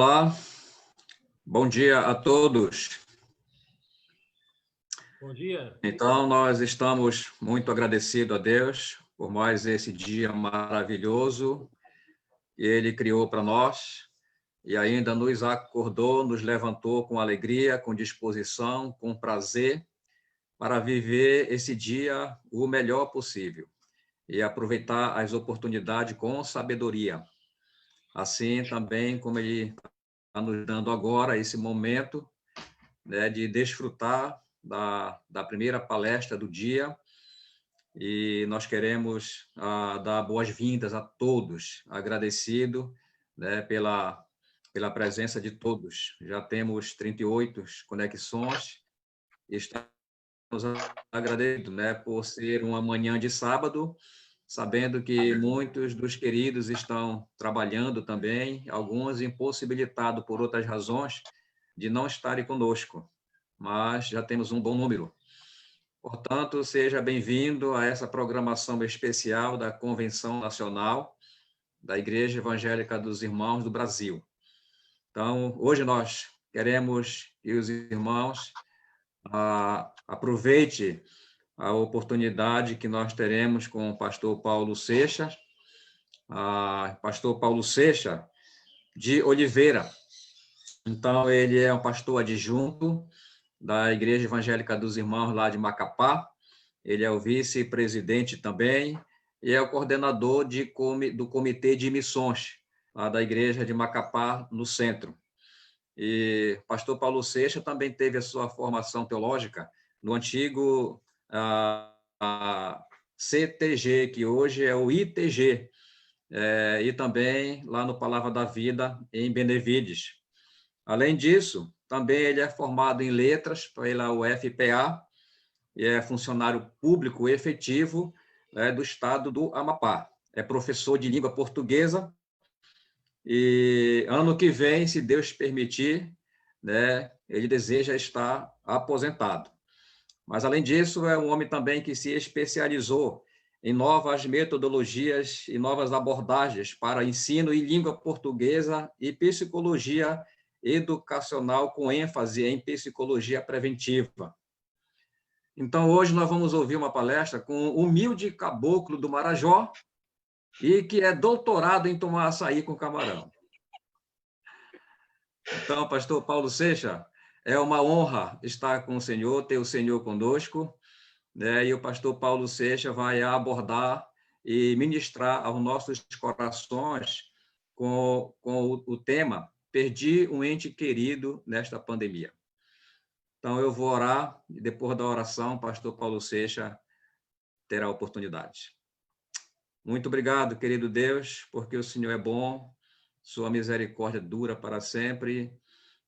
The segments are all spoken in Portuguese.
Olá, bom dia a todos. Bom dia. Então, nós estamos muito agradecidos a Deus por mais esse dia maravilhoso que Ele criou para nós e ainda nos acordou, nos levantou com alegria, com disposição, com prazer para viver esse dia o melhor possível e aproveitar as oportunidades com sabedoria. Assim também como Ele está nos dando agora esse momento, né, de desfrutar da primeira palestra do dia, e nós queremos dar boas-vindas a todos, agradecido, né, pela presença de todos. Já temos 38 conexões, e estamos agradecidos, né, por ser uma manhã de sábado, sabendo que muitos dos queridos estão trabalhando também, alguns impossibilitados por outras razões de não estarem conosco, mas já temos um bom número. Portanto, seja bem-vindo a essa programação especial da Convenção Nacional da Igreja Evangélica dos Irmãos do Brasil. Então, hoje nós queremos que os irmãos aproveite a oportunidade que nós teremos com o pastor Paulo Seixas, pastor Paulo Seixas de Oliveira. Então, ele é um pastor adjunto da Igreja Evangélica dos Irmãos lá de Macapá. Ele é o vice-presidente também e é o coordenador do Comitê de Missões lá da Igreja de Macapá, no centro. E pastor Paulo Seixas também teve a sua formação teológica no antigo CTG, que hoje é o ITG, e também lá no Palavra da Vida, em Benevides. Além disso, também ele é formado em letras pela UFPA e é funcionário público efetivo, né, do estado do Amapá. É professor de língua portuguesa e ano que vem, se Deus permitir, né, ele deseja estar aposentado. Mas, além disso, é um homem também que se especializou em novas metodologias e novas abordagens para ensino em língua portuguesa e psicologia educacional, com ênfase em psicologia preventiva. Então, hoje nós vamos ouvir uma palestra com o humilde caboclo do Marajó e que é doutorado em tomar açaí com camarão. Então, pastor Paulo Seixas, é uma honra estar com o senhor, ter o senhor conosco, né? E o pastor Paulo Seixas vai abordar e ministrar aos nossos corações com o tema Perdi um ente querido nesta pandemia. Então, eu vou orar e depois da oração, o pastor Paulo Seixas terá a oportunidade. Muito obrigado, querido Deus, porque o Senhor é bom, sua misericórdia dura para sempre.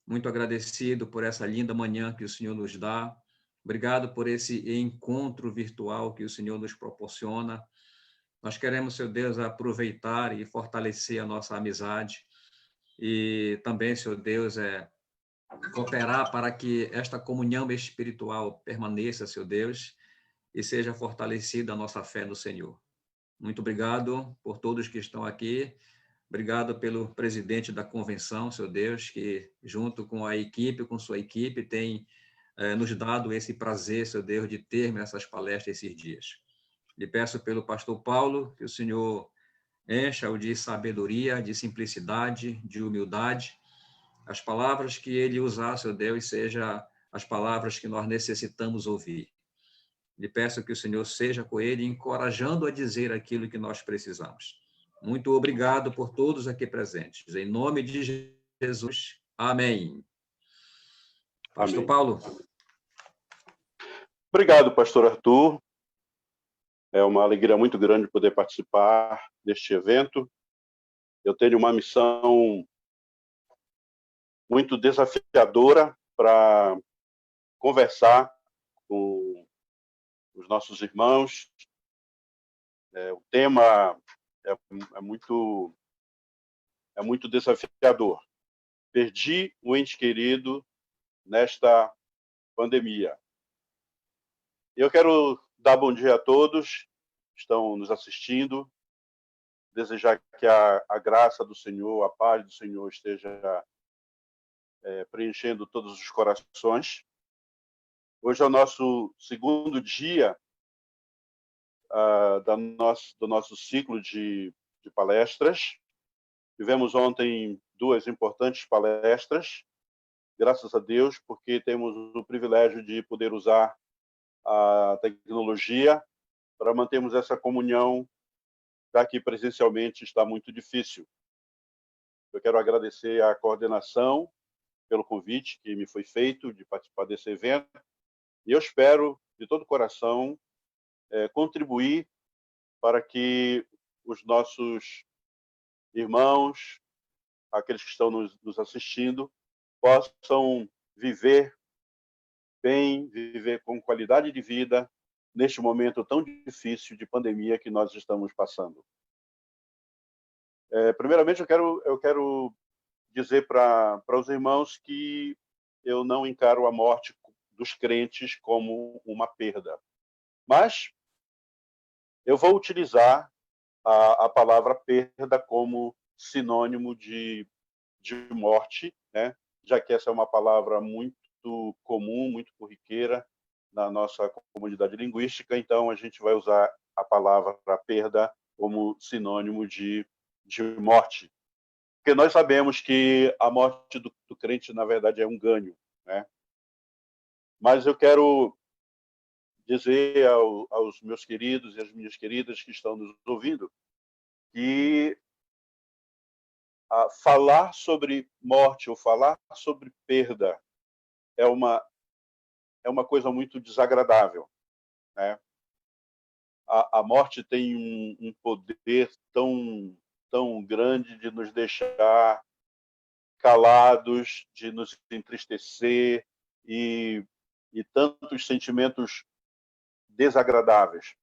Muito agradecido por essa linda manhã que o Senhor nos dá. Obrigado por esse encontro virtual que o Senhor nos proporciona. Nós queremos, Senhor Deus, aproveitar e fortalecer a nossa amizade e também, Senhor Deus, cooperar para que esta comunhão espiritual permaneça, Senhor Deus, e seja fortalecida a nossa fé no Senhor. Muito obrigado por todos que estão aqui. Obrigado pelo presidente da convenção, Senhor Deus, que junto com a equipe, com sua equipe, tem nos dado esse prazer, Senhor Deus, de termos essas palestras esses dias. Lhe peço pelo pastor Paulo, que o Senhor encha-o de sabedoria, de simplicidade, de humildade. As palavras que ele usar, Senhor Deus, sejam as palavras que nós necessitamos ouvir. Lhe peço que o Senhor seja com ele, encorajando a dizer aquilo que nós precisamos. Muito obrigado por todos aqui presentes. Em nome de Jesus. Amém. Pastor Amém. Paulo. Obrigado, pastor Arthur. É uma alegria muito grande poder participar deste evento. Eu tenho uma missão muito desafiadora para conversar com os nossos irmãos. O tema é muito desafiador. Perdi um ente querido nesta pandemia. Eu quero dar bom dia a todos que estão nos assistindo, desejar que a graça do Senhor, a paz do Senhor esteja preenchendo todos os corações. Hoje é o nosso segundo dia do nosso ciclo de palestras. Tivemos ontem 2 importantes palestras, graças a Deus, porque temos o privilégio de poder usar a tecnologia para mantermos essa comunhão, já que presencialmente está muito difícil. Eu quero agradecer à coordenação pelo convite que me foi feito de participar desse evento, e eu espero, de todo o coração, contribuir para que os nossos irmãos, aqueles que estão nos assistindo, possam viver bem, viver com qualidade de vida neste momento tão difícil de pandemia que nós estamos passando. Primeiramente, eu quero dizer para os irmãos que eu não encaro a morte dos crentes como uma perda. Mas eu vou utilizar a palavra perda como sinônimo de morte, né? Já que essa é uma palavra muito comum, muito corriqueira na nossa comunidade linguística, então a gente vai usar a palavra perda como sinônimo de morte. Porque nós sabemos que a morte do crente, na verdade, é um ganho, né? Mas eu quero dizer aos meus queridos e às minhas queridas que estão nos ouvindo que falar sobre morte ou falar sobre perda é uma coisa muito desagradável, né? A morte tem um poder tão grande de nos deixar calados, de nos entristecer e tantos sentimentos desagradáveis.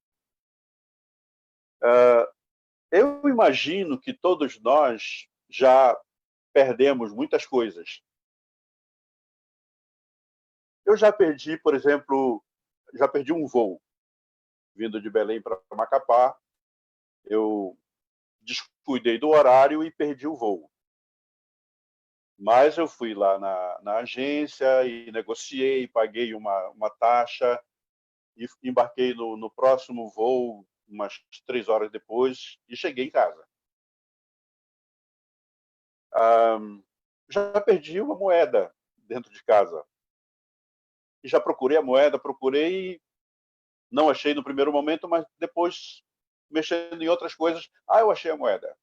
Eu imagino que todos nós já perdemos muitas coisas. Eu já perdi, por exemplo, um voo vindo de Belém para Macapá. Eu descuidei do horário e perdi o voo. Mas eu fui lá na agência e negociei, paguei uma taxa e embarquei no próximo voo umas 3 horas depois e cheguei em casa. Já perdi uma moeda dentro de casa. E já procurei a moeda, não achei no primeiro momento, mas depois, mexendo em outras coisas, eu achei a moeda.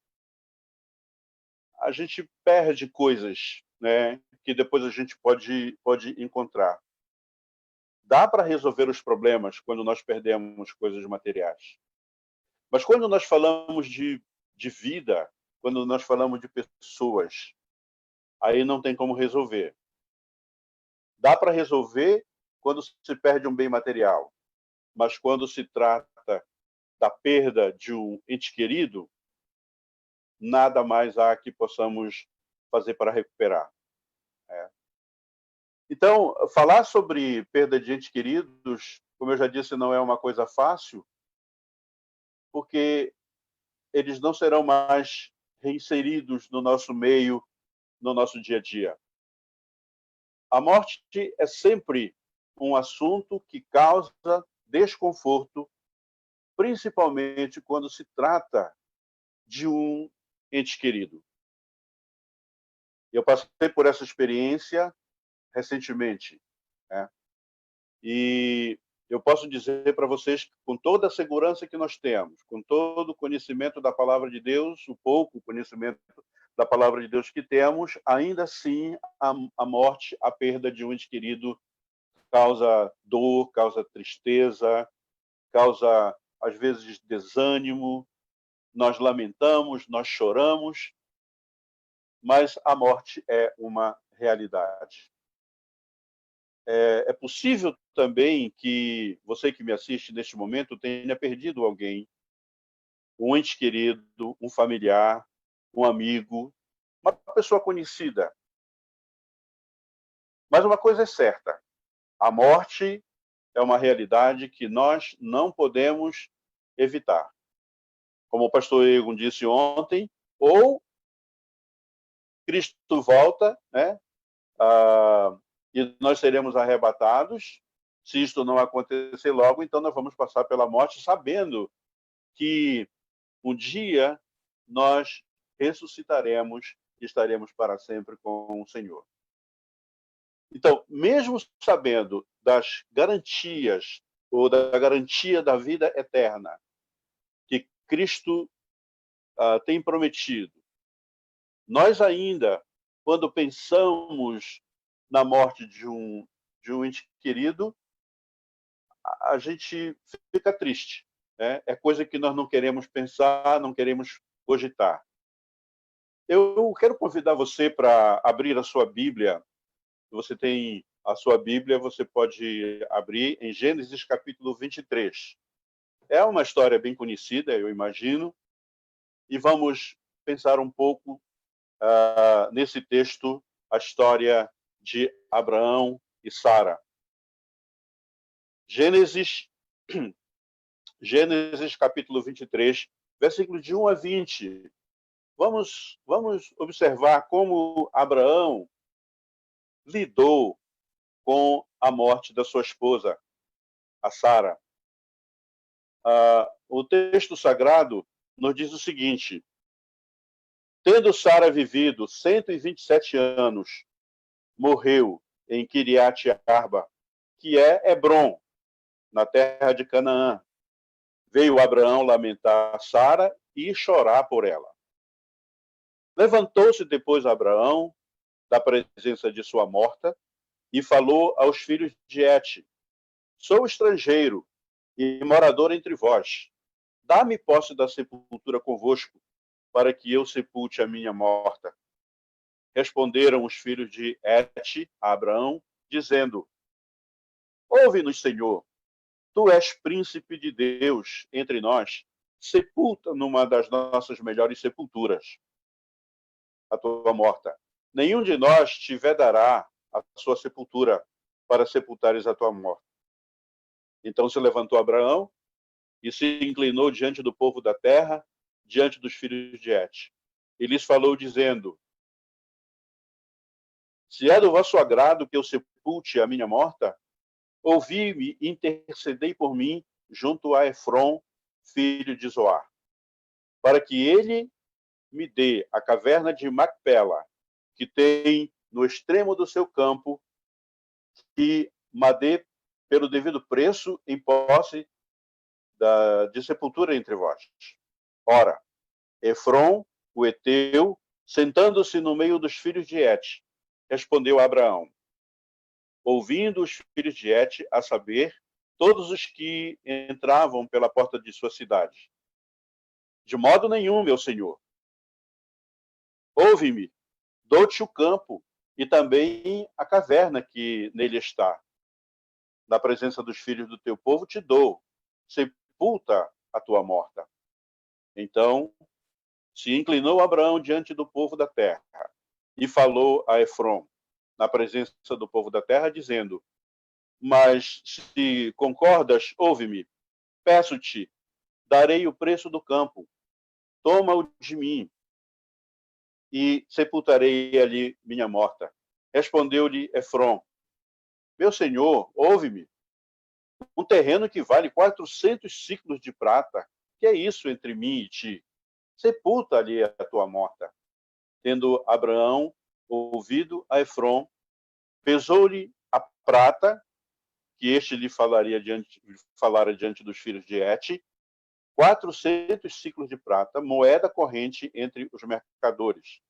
A gente perde coisas, né, que depois a gente pode encontrar. Dá para resolver os problemas quando nós perdemos coisas materiais. Mas quando nós falamos de vida, quando nós falamos de pessoas, aí não tem como resolver. Dá para resolver quando se perde um bem material, mas quando se trata da perda de um ente querido, nada mais há que possamos fazer para recuperar. Então, falar sobre perda de entes queridos, como eu já disse, não é uma coisa fácil, porque eles não serão mais reinseridos no nosso meio, no nosso dia a dia. A morte é sempre um assunto que causa desconforto, principalmente quando se trata de um ente querido. Eu passei por essa experiência recentemente, né? E eu posso dizer para vocês, com toda a segurança que nós temos, com todo o conhecimento da palavra de Deus, o pouco conhecimento da palavra de Deus que temos, ainda assim a morte, a perda de um ente querido causa dor, causa tristeza, causa às vezes desânimo, nós lamentamos, nós choramos, mas a morte é uma realidade. É possível também que você que me assiste neste momento tenha perdido alguém, um ente querido, um familiar, um amigo, uma pessoa conhecida. Mas uma coisa é certa, a morte é uma realidade que nós não podemos evitar. Como o pastor Egon disse ontem, ou Cristo volta, né, e nós seremos arrebatados. Se isto não acontecer logo, então nós vamos passar pela morte, sabendo que um dia nós ressuscitaremos e estaremos para sempre com o Senhor. Então, mesmo sabendo das garantias, ou da garantia da vida eterna, que Cristo tem prometido, nós ainda, quando pensamos na morte de um ente querido, a gente fica triste, né? É coisa que nós não queremos pensar, não queremos cogitar. Eu quero convidar você para abrir a sua Bíblia. Se você tem a sua Bíblia, você pode abrir em Gênesis capítulo 23. É uma história bem conhecida, eu imagino, e vamos pensar um pouco nesse texto, a história de Abraão e Sara. Gênesis capítulo 23, versículos de 1 a 20. Vamos observar como Abraão lidou com a morte da sua esposa, a Sara. O texto sagrado nos diz o seguinte: tendo Sara vivido 127 anos, morreu em Kiriat Arba, que é Hebrom, na terra de Canaã. Veio Abraão lamentar Sara e chorar por ela. Levantou-se depois Abraão da presença de sua morta e falou aos filhos de Et: sou estrangeiro e morador entre vós. Dá-me posse da sepultura convosco, para que eu sepulte a minha morta. Responderam os filhos de Et a Abraão, dizendo: ouve-nos, Senhor, tu és príncipe de Deus entre nós, sepulta numa das nossas melhores sepulturas a tua morta. Nenhum de nós te vedará a sua sepultura para sepultares a tua morta. Então se levantou Abraão e se inclinou diante do povo da terra, diante dos filhos de Et. E lhes falou, dizendo: se é do vosso agrado que eu sepulte a minha morta, ouvi-me e intercedei por mim junto a Efrom, filho de Zoar, para que ele me dê a caverna de Macpela, que tem no extremo do seu campo, e me dê pelo devido preço em posse de sepultura entre vós. Ora, Efrom, o heteu, sentando-se no meio dos filhos de Et, respondeu a Abraão, ouvindo os filhos de Et, a saber, todos os que entravam pela porta de sua cidade: de modo nenhum, meu senhor. Ouve-me, dou-te o campo e também a caverna que nele está. Na presença dos filhos do teu povo te dou, sepulta a tua morta. Então se inclinou Abraão diante do povo da terra e falou a Efrom, na presença do povo da terra, dizendo: mas se concordas, ouve-me, peço-te, darei o preço do campo, toma-o de mim e sepultarei ali minha morta. Respondeu-lhe Efrom: meu senhor, ouve-me, um terreno que vale 400 ciclos de prata, que é isso entre mim e ti? Sepulta ali a tua morta. Tendo Abraão ouvido a Efrom, pesou-lhe a prata, que este lhe falara diante dos filhos de Et, 400 ciclos de prata, moeda corrente entre os mercadores.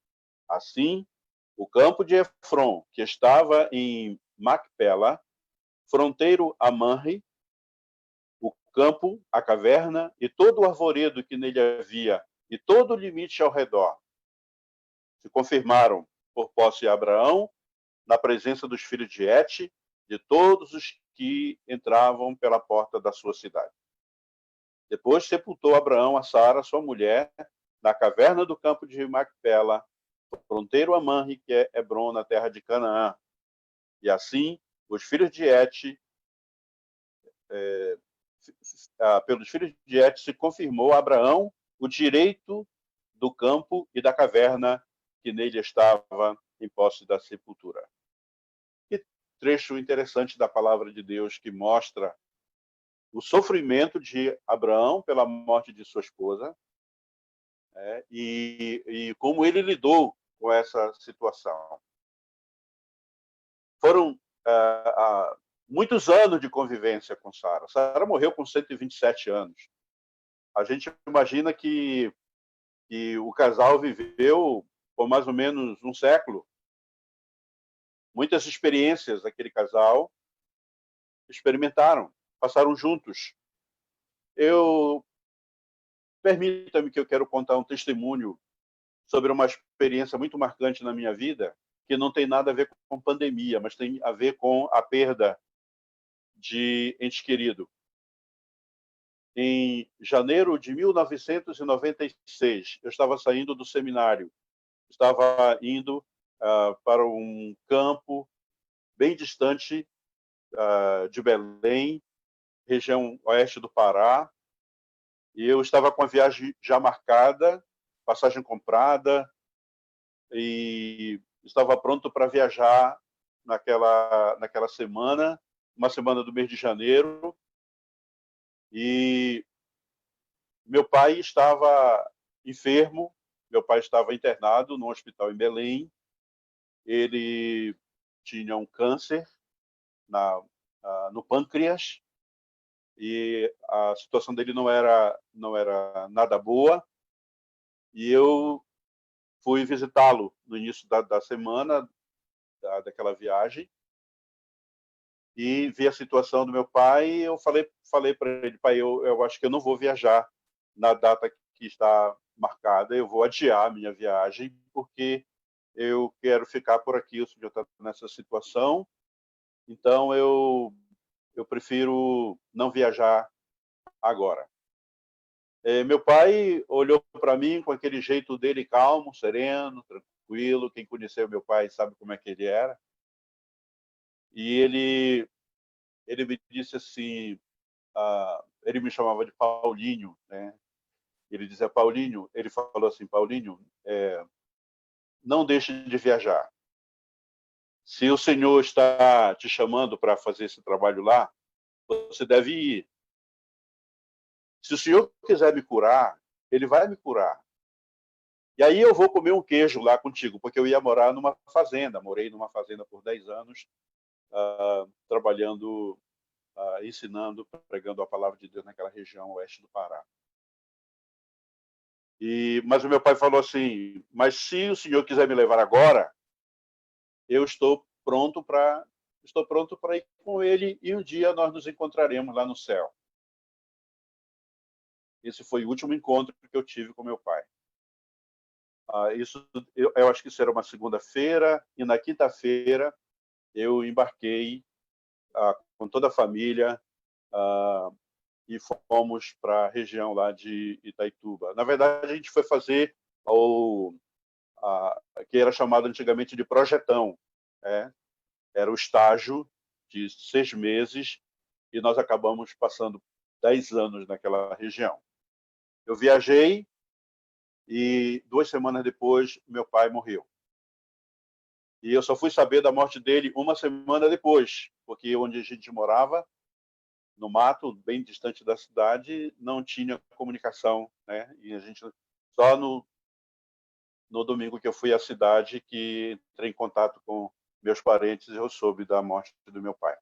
Assim, o campo de Efrom, que estava em Macpela, fronteiro a Manre, o campo, a caverna e todo o arvoredo que nele havia, e todo o limite ao redor, se confirmaram por posse de Abraão, na presença dos filhos de Et, de todos os que entravam pela porta da sua cidade. Depois sepultou Abraão a Sara, sua mulher, na caverna do campo de Macpela, fronteiro a Manre, que é Hebrom, na terra de Canaã. E assim, os filhos de Et, pelos filhos de Et, se confirmou a Abraão o direito do campo e da caverna que nele estava em posse da sepultura. trecho interessante da palavra de Deus que mostra o sofrimento de Abraão pela morte de sua esposa, e como ele lidou com essa situação. Foram muitos anos de convivência com Sara. Sara morreu com 127 anos. A gente imagina que o casal viveu por mais ou menos um século. Muitas experiências aquele casal experimentaram, passaram juntos. Permita-me que eu quero contar um testemunho sobre uma experiência muito marcante na minha vida, que não tem nada a ver com pandemia, mas tem a ver com a perda de ente querido. Em janeiro de 1996, eu estava saindo do seminário, estava indo para um campo bem distante de Belém, região oeste do Pará, e eu estava com a viagem já marcada, passagem comprada, e estava pronto para viajar naquela semana, uma semana do mês de janeiro, e meu pai estava enfermo, meu pai estava internado num hospital em Belém, ele tinha um câncer no pâncreas, e a situação dele não era nada boa, e eu fui visitá-lo no início da semana daquela viagem, e vi a situação do meu pai, e eu falei para ele: pai, eu acho que eu não vou viajar na data que está marcada, eu vou adiar a minha viagem, porque eu quero ficar por aqui, o senhor está nessa situação, então eu prefiro não viajar agora. Meu pai olhou para mim com aquele jeito dele calmo, sereno, tranquilo. Quem conheceu meu pai sabe como é que ele era. E ele me disse assim, ele me chamava de Paulinho, né? Ele dizia: Paulinho, ele falou assim: Paulinho, não deixe de viajar. Se o Senhor está te chamando para fazer esse trabalho lá, você deve ir. Se o Senhor quiser me curar, ele vai me curar. E aí eu vou comer um queijo lá contigo, porque eu ia morar numa fazenda. Morei numa fazenda por 10 anos, trabalhando, ensinando, pregando a palavra de Deus naquela região oeste do Pará. Mas o meu pai falou assim: mas se o senhor quiser me levar agora, eu estou pronto para ir com ele, e um dia nós nos encontraremos lá no céu. Esse foi o último encontro que eu tive com meu pai. Eu acho que isso era uma segunda-feira, e na quinta-feira eu embarquei com toda a família e fomos para a região lá de Itaituba. Na verdade, a gente foi fazer que era chamado antigamente de projetão. Era o estágio de 6 meses, e nós acabamos passando 10 anos naquela região. Eu viajei, e 2 semanas depois meu pai morreu. E eu só fui saber da morte dele uma semana depois, porque onde a gente morava, no mato, bem distante da cidade, não tinha comunicação, né? E a gente só no domingo que eu fui à cidade que entrei em contato com meus parentes e eu soube da morte do meu pai.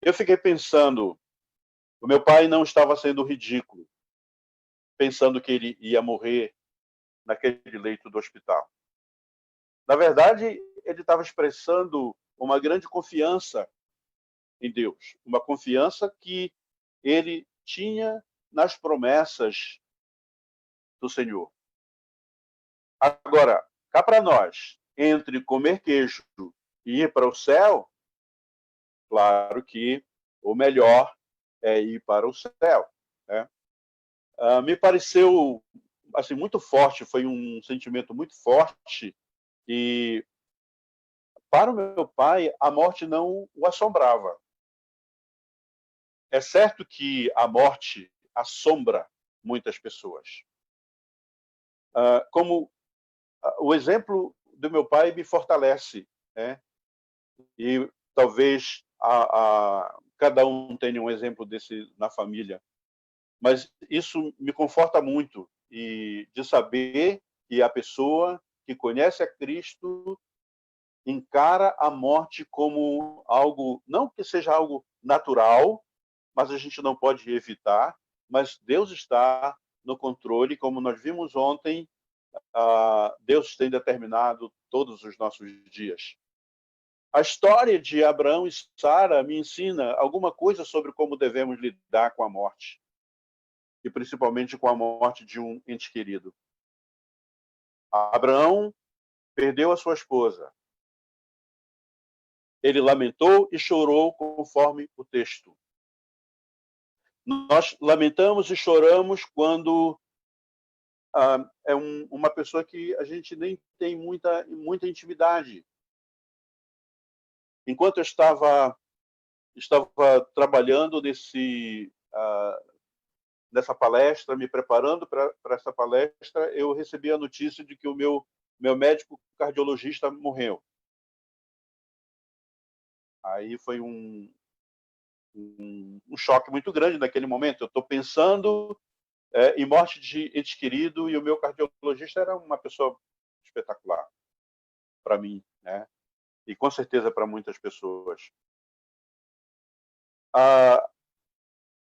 Eu fiquei pensando, o meu pai não estava sendo ridículo, pensando que ele ia morrer naquele leito do hospital. Na verdade, ele estava expressando uma grande confiança em Deus, uma confiança que ele tinha nas promessas do Senhor. Agora, cá para nós, entre comer queijo e ir para o céu, claro que o melhor é ir para o céu, né? Me pareceu assim muito forte, foi um sentimento muito forte, e para o meu pai a morte não o assombrava. É certo que a morte assombra muitas pessoas. Como o exemplo do meu pai me fortalece, né? E talvez cada um tenha um exemplo desse na família, mas isso me conforta muito, e de saber que a pessoa que conhece a Cristo encara a morte como algo, não que seja algo natural, mas a gente não pode evitar, mas Deus está no controle, como nós vimos ontem, Deus tem determinado todos os nossos dias. A história de Abraão e Sara me ensina alguma coisa sobre como devemos lidar com a morte, e principalmente com a morte de um ente querido. Abraão perdeu a sua esposa. Ele lamentou e chorou conforme o texto. Nós lamentamos e choramos quando é uma pessoa que a gente nem tem muita intimidade. Enquanto eu estava trabalhando nessa palestra, me preparando para essa palestra, eu recebi a notícia de que o meu médico cardiologista morreu. Aí foi um choque muito grande naquele momento. Eu estou pensando em morte de ente querido, e o meu cardiologista era uma pessoa espetacular para mim, né? E com certeza para muitas pessoas.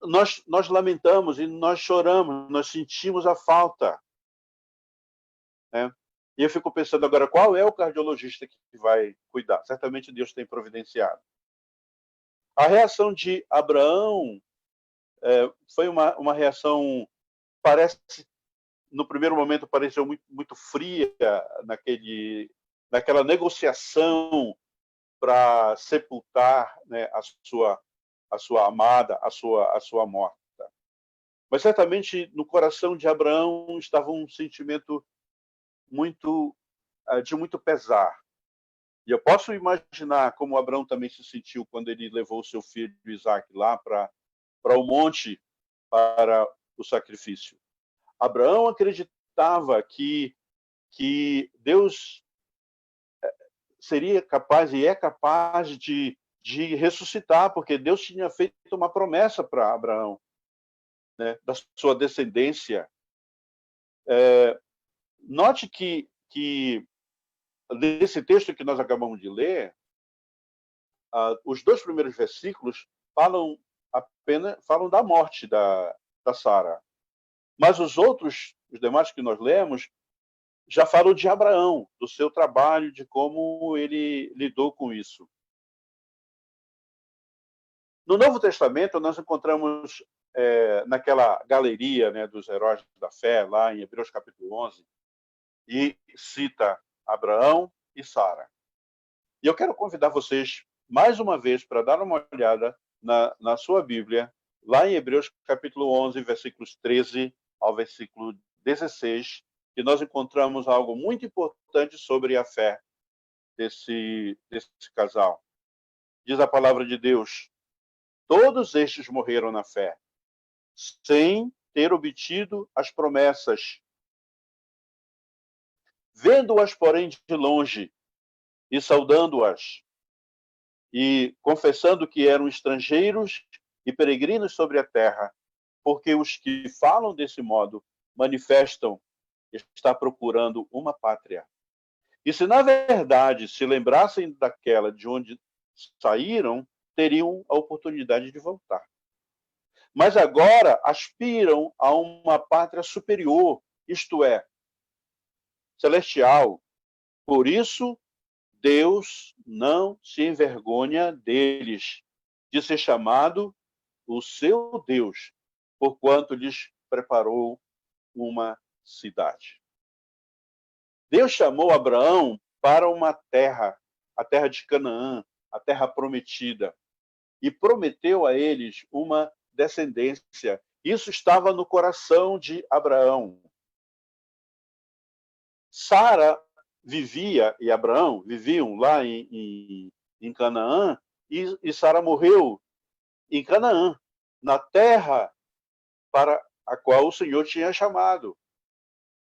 Nós lamentamos e nós choramos, nós sentimos a falta, né? E eu fico pensando agora, qual é o cardiologista que vai cuidar? Certamente Deus tem providenciado. A reação de Abraão foi uma reação, parece, no primeiro momento pareceu muito fria, naquela negociação para sepultar, né, a sua amada, a sua morta. Mas certamente no coração de Abraão estava um sentimento de muito pesar. E eu posso imaginar como Abraão também se sentiu quando ele levou o seu filho Isaac lá para o monte para o sacrifício. Abraão acreditava que Deus seria capaz e é capaz de ressuscitar, porque Deus tinha feito uma promessa para Abraão, né, da sua descendência. Note que nesse texto que nós acabamos de ler, os 2 primeiros versículos falam da morte da Sara, mas os demais que nós lemos, já falam de Abraão, do seu trabalho, de como ele lidou com isso. No Novo Testamento, nós encontramos naquela galeria, né, dos heróis da fé, lá em Hebreus capítulo 11, e cita Abraão e Sara. E eu quero convidar vocês, mais uma vez, para dar uma olhada na sua Bíblia, lá em Hebreus capítulo 11, versículos 13 ao versículo 16, que nós encontramos algo muito importante sobre a fé desse casal. Diz a palavra de Deus: todos estes morreram na fé, sem ter obtido as promessas, vendo-as, porém, de longe, e saudando-as, e confessando que eram estrangeiros e peregrinos sobre a terra, porque os que falam desse modo manifestam estar procurando uma pátria. E se, na verdade, se lembrassem daquela de onde saíram, teriam a oportunidade de voltar. Mas agora aspiram a uma pátria superior, isto é, celestial. Por isso, Deus não se envergonha deles, de ser chamado o seu Deus, porquanto lhes preparou uma cidade. Deus chamou Abraão para uma terra, a terra de Canaã, a terra prometida, e prometeu a eles uma descendência. Isso estava no coração de Abraão. Sara e Abraão viviam lá em Canaã, e Sara morreu em Canaã, na terra para a qual o Senhor tinha chamado.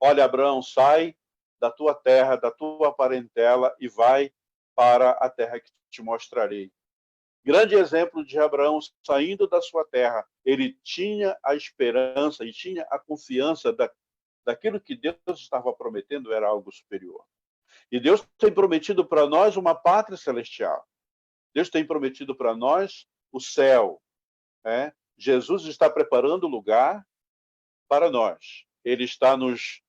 Olha, Abraão, sai da tua terra, da tua parentela, e vai para a terra que te mostrarei. grande exemplo de Abraão saindo da sua terra. Ele tinha a esperança e tinha a confiança daquilo que Deus estava prometendo era algo superior. E Deus tem prometido para nós uma pátria celestial. Deus tem prometido para nós o céu. Né? Jesus está preparando o lugar para nós. Ele está nos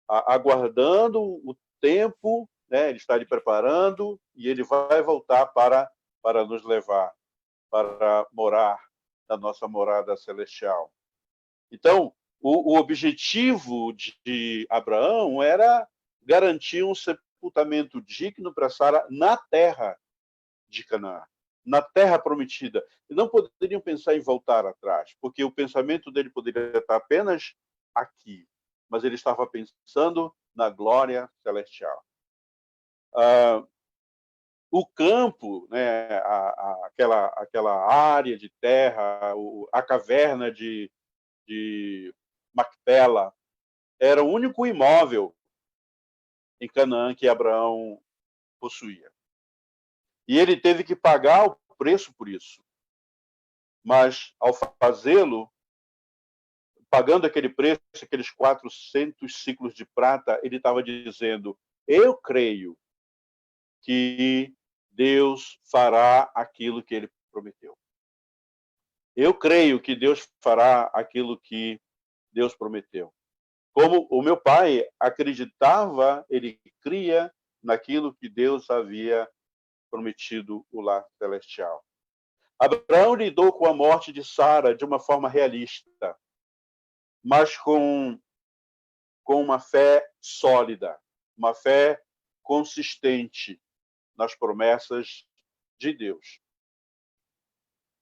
aguardando o tempo, né? Ele está lhe preparando e ele vai voltar para nos levar, para morar na nossa morada celestial. Então, o objetivo de Abraão era garantir um sepultamento digno para Sara na terra de Canaã, na terra prometida. E não poderiam pensar em voltar atrás, porque o pensamento dele poderia estar apenas aqui, mas ele estava pensando na glória celestial. O campo, né, aquela área de terra, a caverna de Macpela, era o único imóvel em Canaã que Abraão possuía. E ele teve que pagar o preço por isso. Mas, ao fazê-lo, pagando aquele preço, aqueles 400 ciclos de prata, ele estava dizendo: eu creio que Deus fará aquilo que ele prometeu. Eu creio que Deus fará aquilo que Deus prometeu. Como o meu pai acreditava, ele cria naquilo que Deus havia prometido, o lar celestial. Abraão lidou com a morte de Sara de uma forma realista, mas com uma fé sólida, uma fé consistente nas promessas de Deus.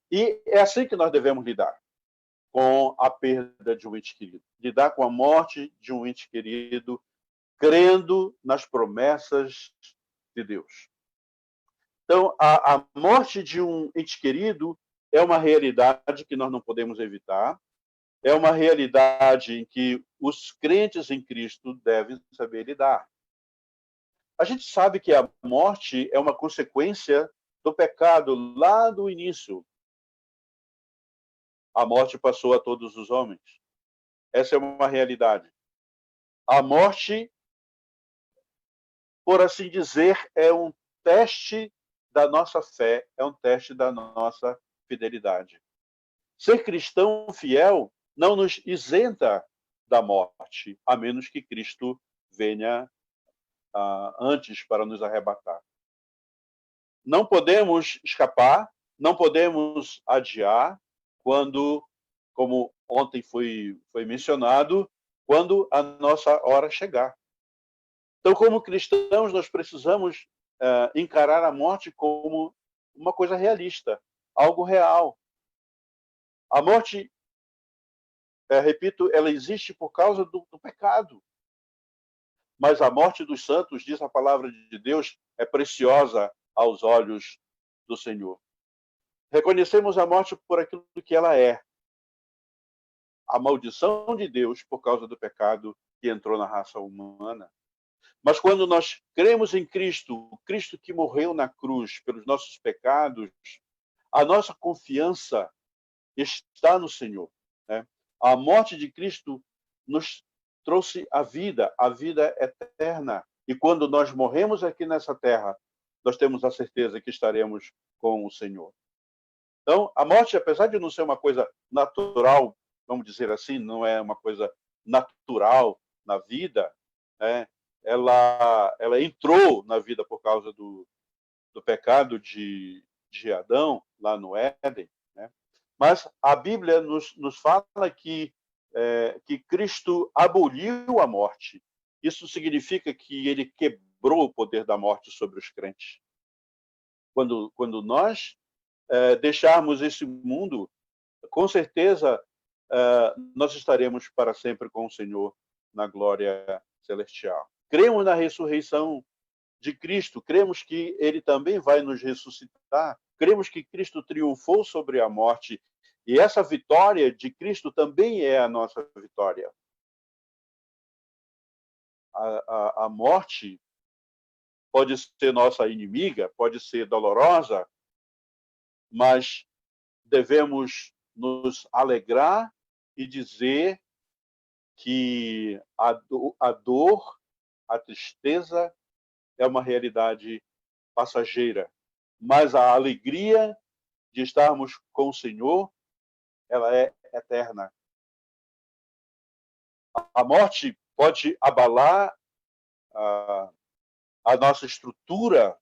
E é assim que nós devemos lidar com a perda de um ente querido. Lidar com a morte de um ente querido, crendo nas promessas de Deus. Então, a morte de um ente querido é uma realidade que nós não podemos evitar, é uma realidade em que os crentes em Cristo devem saber lidar. A gente sabe que a morte é uma consequência do pecado lá do início. A morte passou a todos os homens. Essa é uma realidade. A morte, por assim dizer, é um teste da nossa fé, é um teste da nossa fidelidade. Ser cristão fiel não nos isenta da morte, a menos que Cristo venha antes para nos arrebatar. Não podemos escapar, não podemos adiar quando, como ontem foi mencionado, quando a nossa hora chegar. Então, como cristãos, nós precisamos encarar a morte como uma coisa realista, algo real. A morte, repito, ela existe por causa do pecado. Mas a morte dos santos, diz a palavra de Deus, é preciosa aos olhos do Senhor. Reconhecemos a morte por aquilo que ela é. A maldição de Deus por causa do pecado que entrou na raça humana. Mas quando nós cremos em Cristo, o Cristo que morreu na cruz pelos nossos pecados, a nossa confiança está no Senhor. Né? A morte de Cristo nos trouxe a vida eterna. E quando nós morremos aqui nessa terra, nós temos a certeza que estaremos com o Senhor. Então, a morte, apesar de não ser uma coisa natural, vamos dizer assim, não é uma coisa natural na vida, né? Ela entrou na vida por causa do pecado de Adão, lá no Éden. Né? Mas a Bíblia nos fala que Cristo aboliu a morte. Isso significa que ele quebrou o poder da morte sobre os crentes. Quando nós deixarmos esse mundo, com certeza nós estaremos para sempre com o Senhor na glória celestial. Cremos na ressurreição de Cristo, cremos que ele também vai nos ressuscitar, cremos que Cristo triunfou sobre a morte e essa vitória de Cristo também é a nossa vitória. A morte pode ser nossa inimiga, pode ser dolorosa, mas devemos nos alegrar e dizer que a dor, a tristeza é uma realidade passageira, mas a alegria de estarmos com o Senhor, ela é eterna. A morte pode abalar a nossa estrutura,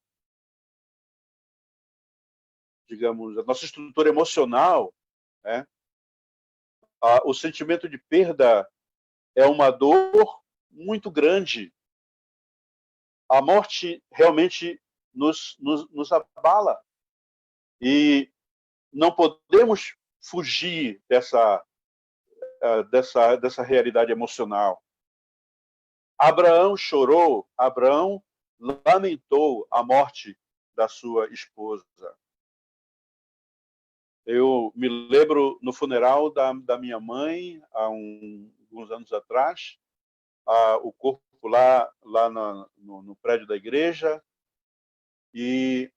digamos, a nossa estrutura emocional, né? O sentimento de perda é uma dor muito grande. A morte realmente nos abala e não podemos fugir dessa realidade emocional. Abraão chorou, Abraão lamentou a morte da sua esposa. Eu me lembro no funeral da minha mãe, há alguns anos atrás, o corpo lá no prédio da igreja, e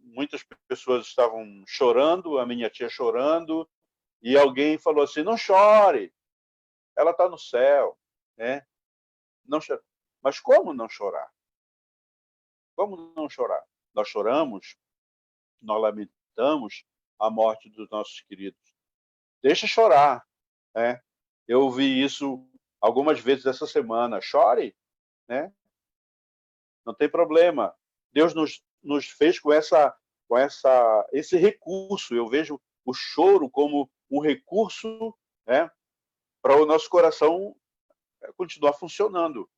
muitas pessoas estavam chorando, a minha tia chorando, e alguém falou assim: não chore, ela está no céu, né? Não chore. Mas como não chorar? Como não chorar? Nós choramos, nós lamentamos a morte dos nossos queridos. Deixa chorar, né? Eu ouvi isso algumas vezes essa semana. Chore, né? Não tem problema. Deus nos fez com esse recurso. Eu vejo o choro como um recurso, né, para o nosso coração continuar funcionando.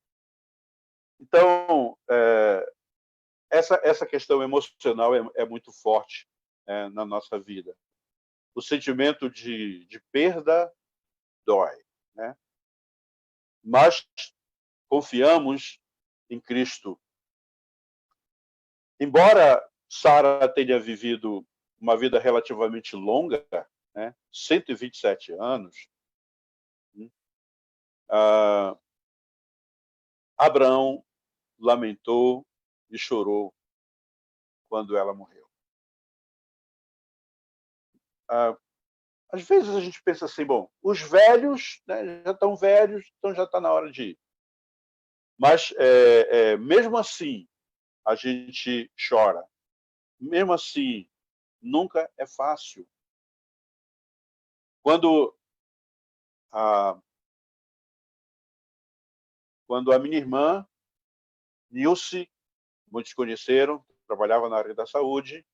Então, essa questão emocional é muito forte na nossa vida. O sentimento de perda dói, né? Mas confiamos em Cristo. Embora Sara tenha vivido uma vida relativamente longa, né, 127 anos, Abraão lamentou e chorou quando ela morreu. Às vezes a gente pensa assim, bom, os velhos, né, já estão velhos, então já está na hora de ir. Mas, mesmo assim, a gente chora. Mesmo assim, nunca é fácil. Quando a minha irmã, Nilce, muitos conheceram, trabalhava na área da saúde,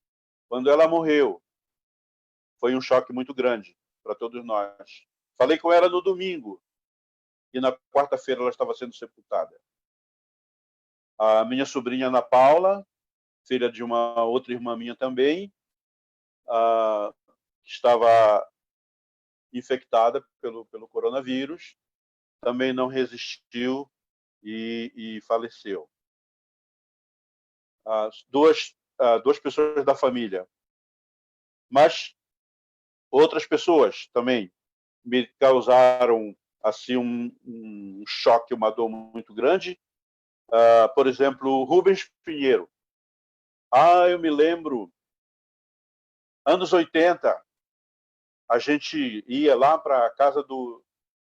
quando ela morreu, foi um choque muito grande para todos nós. Falei com ela no domingo, e na quarta-feira ela estava sendo sepultada. A minha sobrinha Ana Paula, filha de uma outra irmã minha também, que estava infectada pelo coronavírus, também não resistiu e faleceu. Duas pessoas da família. Mas outras pessoas também me causaram assim um choque, uma dor muito grande. Por exemplo, Rubens Pinheiro. Eu me lembro, anos 80, a gente ia lá para a casa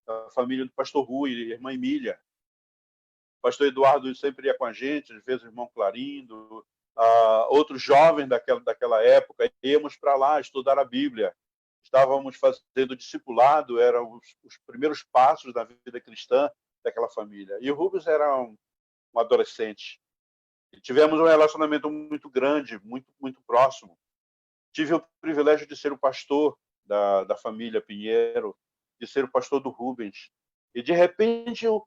da família do pastor Rui e irmã Emília. O pastor Eduardo sempre ia com a gente, às vezes o irmão Clarindo, outros jovens daquela época, íamos para lá estudar a Bíblia. Estávamos fazendo discipulado, eram os primeiros passos da vida cristã daquela família. E o Rubens era um adolescente. E tivemos um relacionamento muito grande, muito, muito próximo. Tive o privilégio de ser o pastor da família Pinheiro, de ser o pastor do Rubens. E, de repente, eu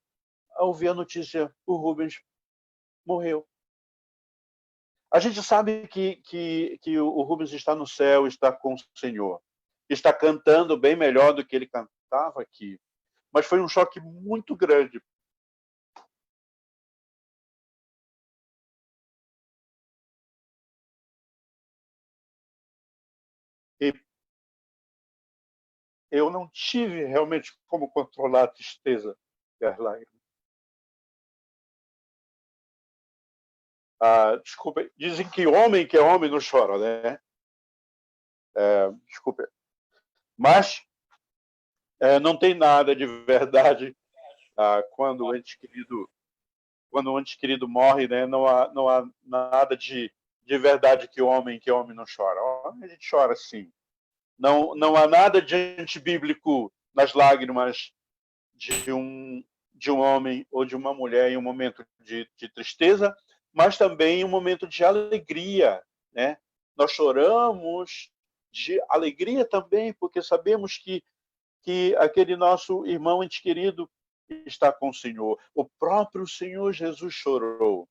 ouvi a notícia: o Rubens morreu. A gente sabe que o Rubens está no céu, está com o Senhor. Está cantando bem melhor do que ele cantava aqui. Mas foi um choque muito grande. E eu não tive realmente como controlar a tristeza e as lágrimas. Desculpa, dizem que é homem não chora, né? Desculpa. Mas não tem nada de verdade quando o ente querido morre, né? Não há nada de verdade que homem não chora. A gente chora sim. Não há nada de antibíblico nas lágrimas de um homem ou de uma mulher em um momento de tristeza, mas também em um momento de alegria, né? Nós choramos de alegria também, porque sabemos que aquele nosso irmão ente querido está com o Senhor. O próprio Senhor Jesus chorou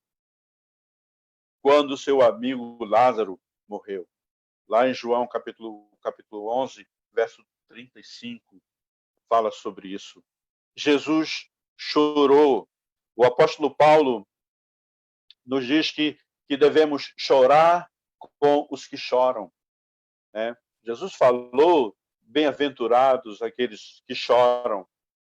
quando seu amigo Lázaro morreu. Lá em João, capítulo 11, verso 35, fala sobre isso. Jesus chorou. O apóstolo Paulo nos diz que devemos chorar com os que choram, né? Jesus falou, bem-aventurados aqueles que choram.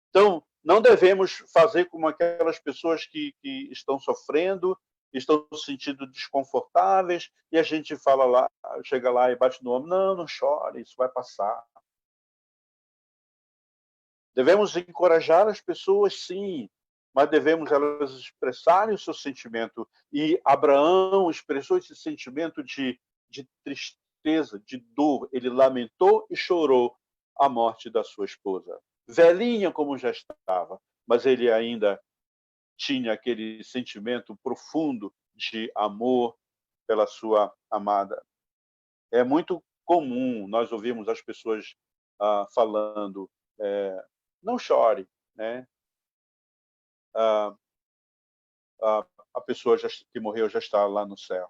Então, não devemos fazer como aquelas pessoas que estão sofrendo, estão se sentindo desconfortáveis, e a gente fala lá, chega lá e bate no ombro, não chore, isso vai passar. Devemos encorajar as pessoas, sim, mas devemos elas expressarem o seu sentimento. E Abraão expressou esse sentimento de tristeza, de dor. Ele lamentou e chorou a morte da sua esposa. Velhinha como já estava, mas ele ainda tinha aquele sentimento profundo de amor pela sua amada. É muito comum nós ouvirmos as pessoas falando, não chore, né? A pessoa que morreu já está lá no céu.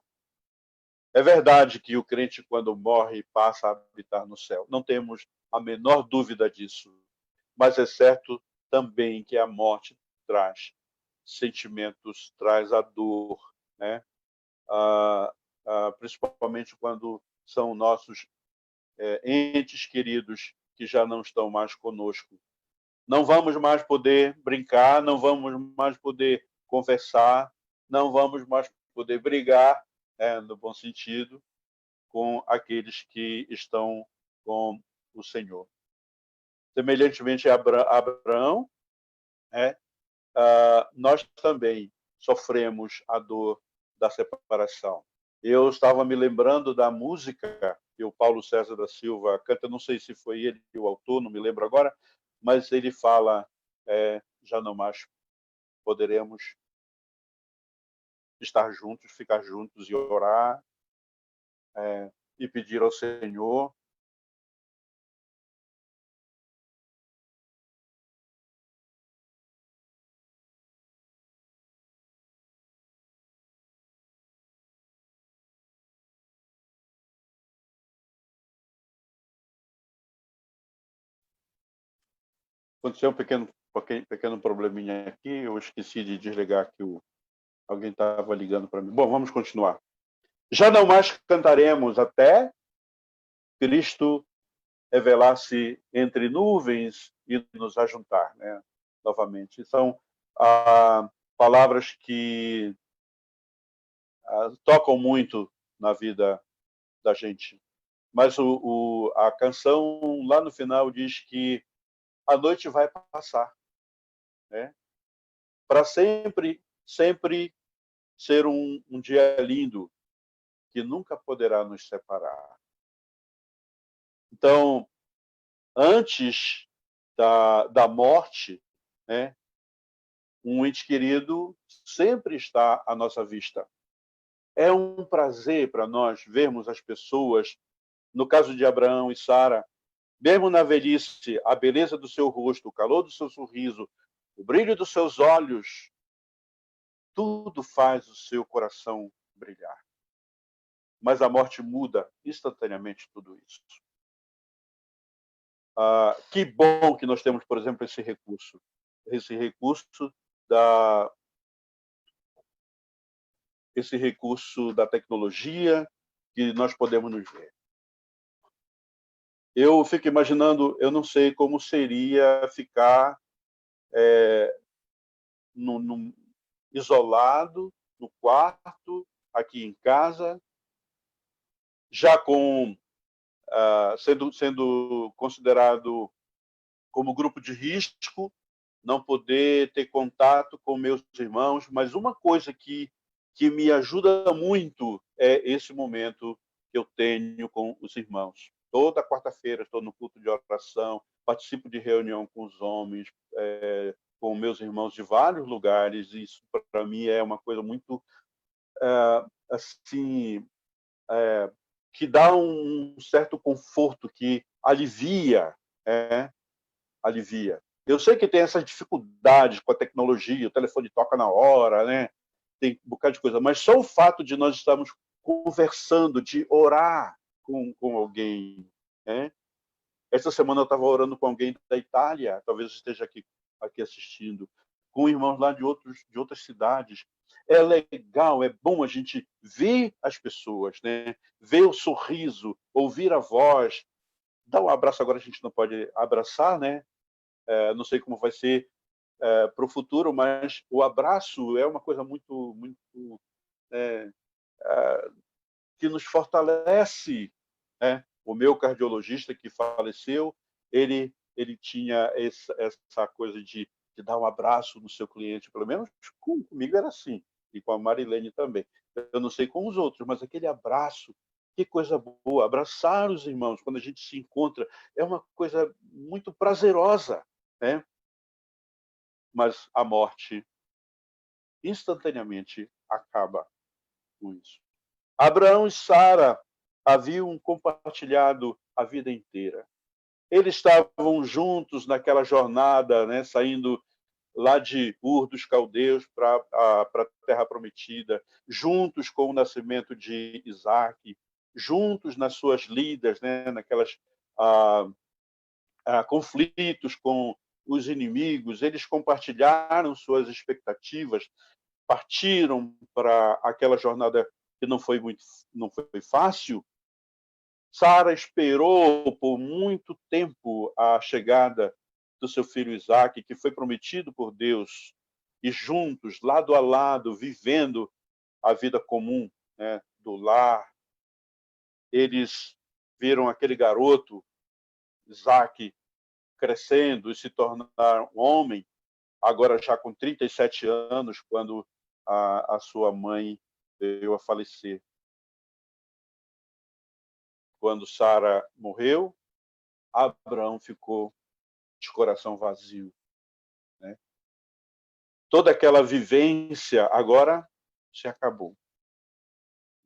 É verdade que o crente, quando morre, passa a habitar no céu. Não temos a menor dúvida disso. Mas é certo também que a morte traz sentimentos, traz a dor, né? Principalmente quando são nossos entes queridos que já não estão mais conosco. Não vamos mais poder brincar, não vamos mais poder conversar, não vamos mais poder brigar, no bom sentido, com aqueles que estão com o Senhor. Semelhantemente a Abraão, nós também sofremos a dor da separação. Eu estava me lembrando da música que o Paulo César da Silva canta, não sei se foi ele o autor, não me lembro agora, mas ele fala, já não mais poderemos estar juntos, ficar juntos e orar, e pedir ao Senhor. Aconteceu um pequeno probleminha aqui, eu esqueci de desligar que alguém estava ligando para mim. Bom, vamos continuar. Já não mais cantaremos até Cristo revelar-se entre nuvens e nos ajuntar, né? Novamente. São palavras que tocam muito na vida da gente. Mas a canção, lá no final, diz que a noite vai passar, né? Para sempre, sempre ser um dia lindo que nunca poderá nos separar. Então, antes da morte, né, um ente querido sempre está à nossa vista. É um prazer para nós vermos as pessoas, no caso de Abraão e Sara, mesmo na velhice, a beleza do seu rosto, o calor do seu sorriso, o brilho dos seus olhos, tudo faz o seu coração brilhar. Mas a morte muda instantaneamente tudo isso. Que bom que nós temos, por exemplo, esse recurso da tecnologia, que nós podemos nos ver. Eu fico imaginando, eu não sei como seria ficar isolado no quarto, aqui em casa, já sendo considerado como grupo de risco, não poder ter contato com meus irmãos, mas uma coisa que me ajuda muito é esse momento que eu tenho com os irmãos. Toda quarta-feira estou no culto de oração, participo de reunião com os homens, com meus irmãos de vários lugares, e isso para mim é uma coisa muito assim, que dá um certo conforto, que alivia, alivia. Eu sei que tem essas dificuldades com a tecnologia, o telefone toca na hora, né? Tem um bocado de coisa, mas só o fato de nós estarmos conversando, de orar com alguém, né? Essa semana eu estava orando com alguém da Itália, talvez esteja aqui assistindo, com irmãos lá de outras cidades. É legal, é bom a gente ver as pessoas, né? Ver o sorriso, ouvir a voz, dar um abraço. Agora a gente não pode abraçar, né? Não sei como vai ser para o futuro, mas o abraço é uma coisa muito, muito que nos fortalece, né? O meu cardiologista que faleceu, ele tinha essa coisa de dar um abraço no seu cliente, pelo menos comigo era assim, e com a Marilene também. Eu não sei com os outros, mas aquele abraço, que coisa boa. Abraçar os irmãos quando a gente se encontra é uma coisa muito prazerosa, né? Mas a morte instantaneamente acaba com isso. Abraão e Sara haviam compartilhado a vida inteira. Eles estavam juntos naquela jornada, né, saindo lá de Ur dos Caldeus para a Terra Prometida, juntos com o nascimento de Isaac, juntos nas suas lidas, né, naquelas conflitos com os inimigos. Eles compartilharam suas expectativas, partiram para aquela jornada que não foi fácil. Sara esperou por muito tempo a chegada do seu filho Isaque, que foi prometido por Deus, e juntos, lado a lado, vivendo a vida comum, né, do lar, eles viram aquele garoto, Isaque, crescendo e se tornar um homem, agora já com 37 anos, quando a sua mãe veio a falecer. Quando Sara morreu, Abraão ficou de coração vazio, né? Toda aquela vivência agora se acabou.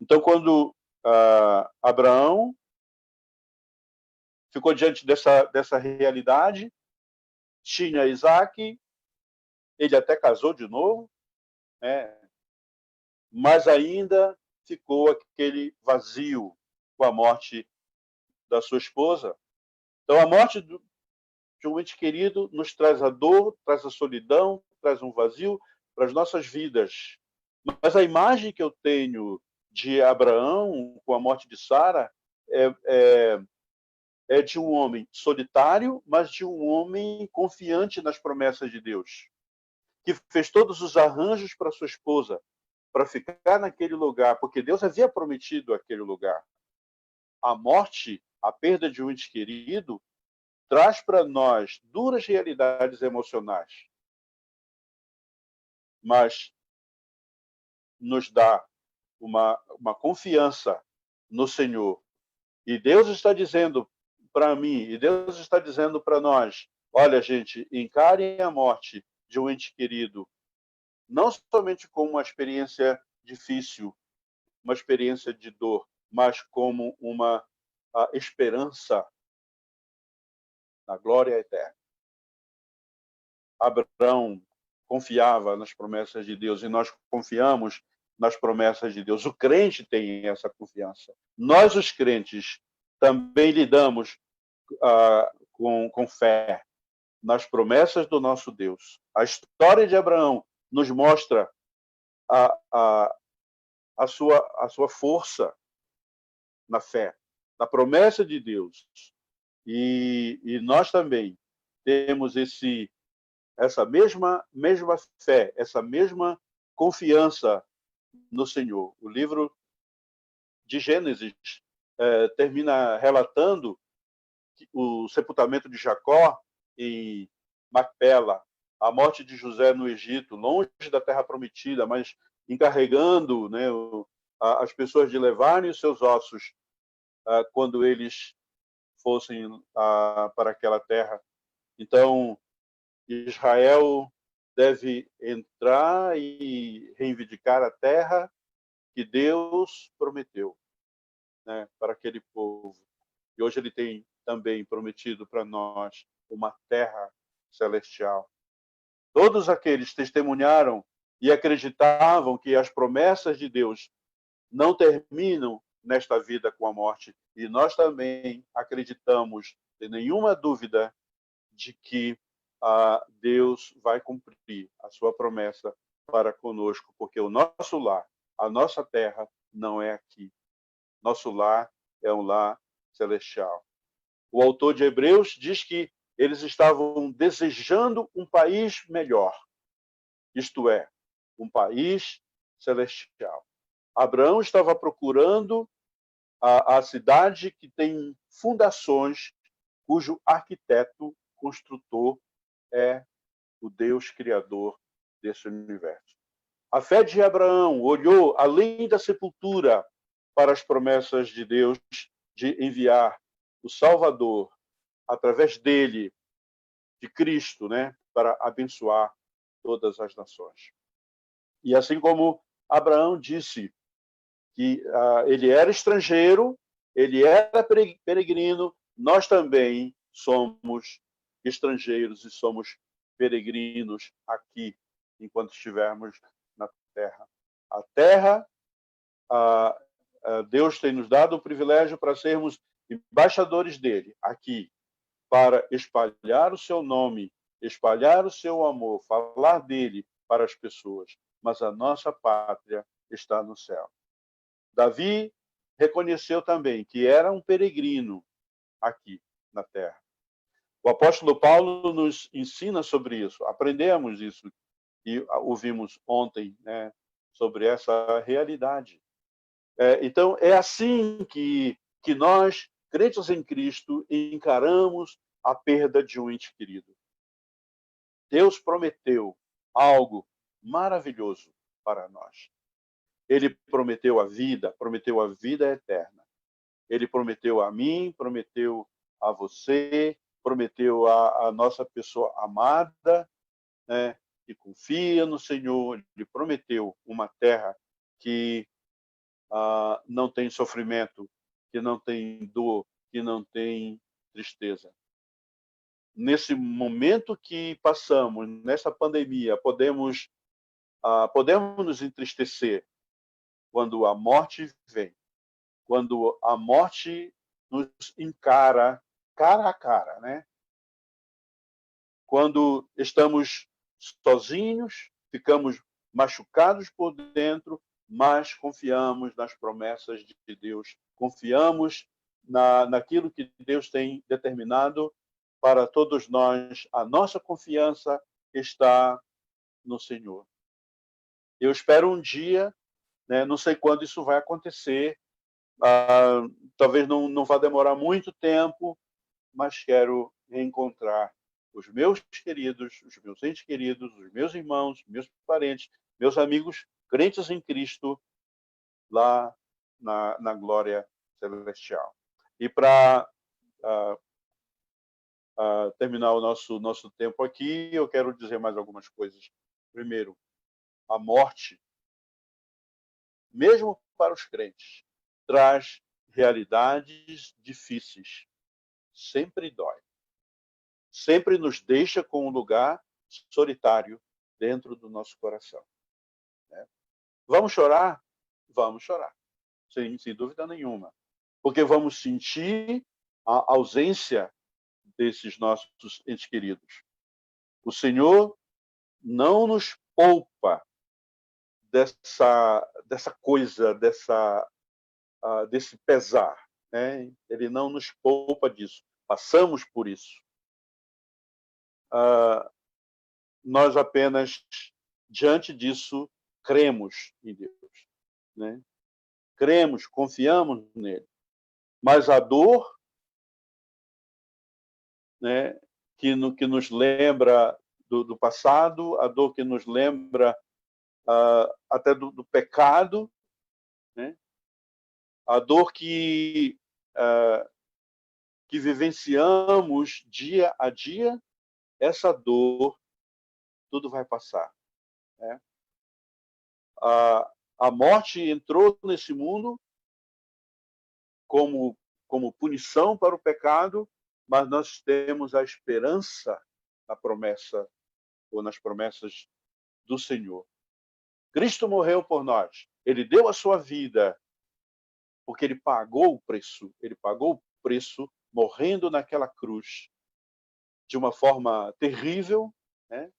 Então, quando Abraão ficou diante dessa realidade, tinha Isaac, ele até casou de novo, né? Mas ainda ficou aquele vazio com a morte da sua esposa. Então, a morte de um ente querido nos traz a dor, traz a solidão, traz um vazio para as nossas vidas. Mas a imagem que eu tenho de Abraão com a morte de Sara é de um homem solitário, mas de um homem confiante nas promessas de Deus, que fez todos os arranjos para sua esposa, para ficar naquele lugar, porque Deus havia prometido aquele lugar. A morte, a perda de um ente querido, traz para nós duras realidades emocionais, mas nos dá uma confiança no Senhor. E Deus está dizendo para mim, e Deus está dizendo para nós, olha, gente, encarem a morte de um ente querido, não somente como uma experiência difícil, uma experiência de dor, mas como uma esperança na glória eterna. Abraão confiava nas promessas de Deus e nós confiamos nas promessas de Deus. O crente tem essa confiança. Nós, os crentes, também lidamos com fé nas promessas do nosso Deus. A história de Abraão nos mostra a sua força na fé, na promessa de Deus. E nós também temos essa mesma fé, essa mesma confiança no Senhor. O livro de Gênesis termina relatando o sepultamento de Jacó em Macpela, a morte de José no Egito, longe da terra prometida, mas encarregando, né, as pessoas de levarem os seus ossos quando eles fossem para aquela terra. Então, Israel deve entrar e reivindicar a terra que Deus prometeu, né, para aquele povo. E hoje ele tem também prometido para nós uma terra celestial. Todos aqueles testemunharam e acreditavam que as promessas de Deus não terminam nesta vida com a morte. E nós também acreditamos, sem nenhuma dúvida, de que Deus vai cumprir a sua promessa para conosco, porque o nosso lar, a nossa terra, não é aqui. Nosso lar é um lar celestial. O autor de Hebreus diz que eles estavam desejando um país melhor, isto é, um país celestial. Abraão estava procurando a cidade que tem fundações, cujo arquiteto, construtor, é o Deus criador desse universo. A fé de Abraão olhou além da sepultura para as promessas de Deus de enviar o Salvador através dele, de Cristo, né, para abençoar todas as nações. E assim como Abraão disse que ele era estrangeiro, ele era peregrino, nós também somos estrangeiros e somos peregrinos aqui, enquanto estivermos na terra. A terra, Deus tem nos dado o privilégio para sermos embaixadores dele, aqui, para espalhar o seu nome, espalhar o seu amor, falar dele para as pessoas. Mas a nossa pátria está no céu. Davi reconheceu também que era um peregrino aqui na terra. O apóstolo Paulo nos ensina sobre isso. Aprendemos isso e ouvimos ontem, né, sobre essa realidade. Então, é assim que nós, crentes em Cristo, encaramos a perda de um ente querido. Deus prometeu algo maravilhoso para nós. Ele prometeu a vida eterna. Ele prometeu a mim, prometeu a você, prometeu a nossa pessoa amada, né, que confia no Senhor. Ele prometeu uma terra que não tem sofrimento, que não tem dor, que não tem tristeza. Nesse momento que passamos, nessa pandemia, podemos nos entristecer quando a morte vem, quando a morte nos encara cara a cara, né? Quando estamos sozinhos, ficamos machucados por dentro, mas confiamos nas promessas de Deus, confiamos naquilo que Deus tem determinado para todos nós. A nossa confiança está no Senhor. Eu espero um dia, né, não sei quando isso vai acontecer, talvez não vá demorar muito tempo, mas quero reencontrar os meus queridos, os meus entes queridos, os meus irmãos, meus parentes, meus amigos crentes em Cristo, lá na glória celestial. E para terminar o nosso tempo aqui, eu quero dizer mais algumas coisas. Primeiro, a morte, mesmo para os crentes, traz realidades difíceis. Sempre dói. Sempre nos deixa com um lugar solitário dentro do nosso coração. Né? Vamos chorar? Vamos chorar, sem dúvida nenhuma. Porque vamos sentir a ausência desses nossos entes queridos. O Senhor não nos poupa dessa coisa, desse pesar. Né? Ele não nos poupa disso. Passamos por isso. Nós apenas, diante disso, cremos em Deus. né? Cremos, confiamos nele. Mas a dor, né, que nos lembra do passado, a dor que nos lembra até do pecado, né? A dor que vivenciamos dia a dia, essa dor, tudo vai passar, né? A morte entrou nesse mundo como punição para o pecado, mas nós temos a esperança na promessa, ou nas promessas do Senhor. Cristo morreu por nós. Ele deu a sua vida porque ele pagou o preço. Ele pagou o preço morrendo naquela cruz de uma forma terrível, né?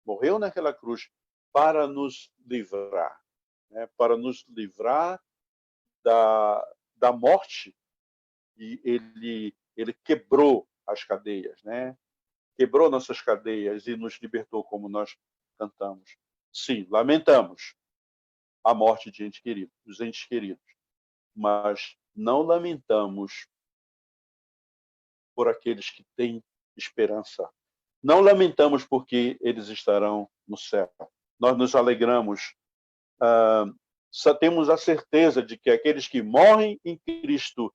Morreu naquela cruz para nos livrar, né? Para nos livrar da morte. E ele quebrou as cadeias, né? Quebrou nossas cadeias e nos libertou, como nós cantamos. Sim, lamentamos a morte de entes queridos, dos entes queridos, mas não lamentamos por aqueles que têm esperança. Não lamentamos porque eles estarão no céu. Nós nos alegramos. Só temos a certeza de que aqueles que morrem em Cristo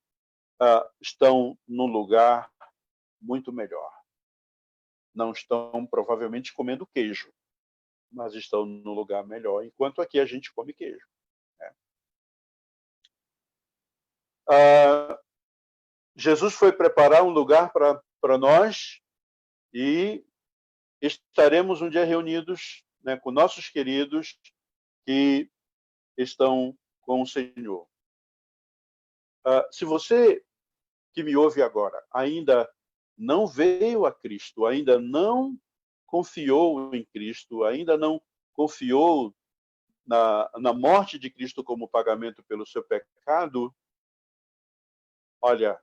estão num lugar muito melhor. Não estão provavelmente comendo queijo, mas estão num lugar melhor, enquanto aqui a gente come queijo, né? Jesus foi preparar um lugar para nós e estaremos um dia reunidos, né, com nossos queridos que estão com o Senhor. Se você que me ouve agora ainda não veio a Cristo, ainda não confiou em Cristo, ainda não confiou na morte de Cristo como pagamento pelo seu pecado, olha,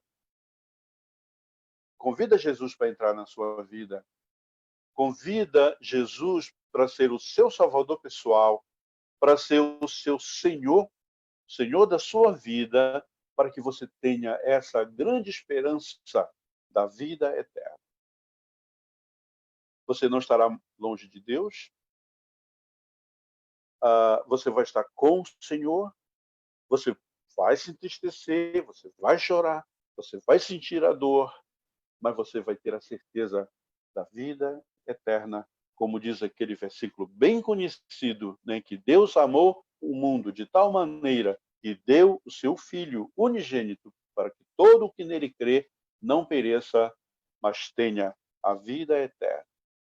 convida Jesus para entrar na sua vida. Convida Jesus para ser o seu salvador pessoal, para ser o seu Senhor, Senhor da sua vida, para que você tenha essa grande esperança da vida eterna. Você não estará longe de Deus, você vai estar com o Senhor, você vai se entristecer, você vai chorar, você vai sentir a dor, mas você vai ter a certeza da vida eterna, como diz aquele versículo bem conhecido, né, que Deus amou o mundo de tal maneira que deu o seu Filho unigênito para que todo o que nele crê não pereça, mas tenha a vida eterna.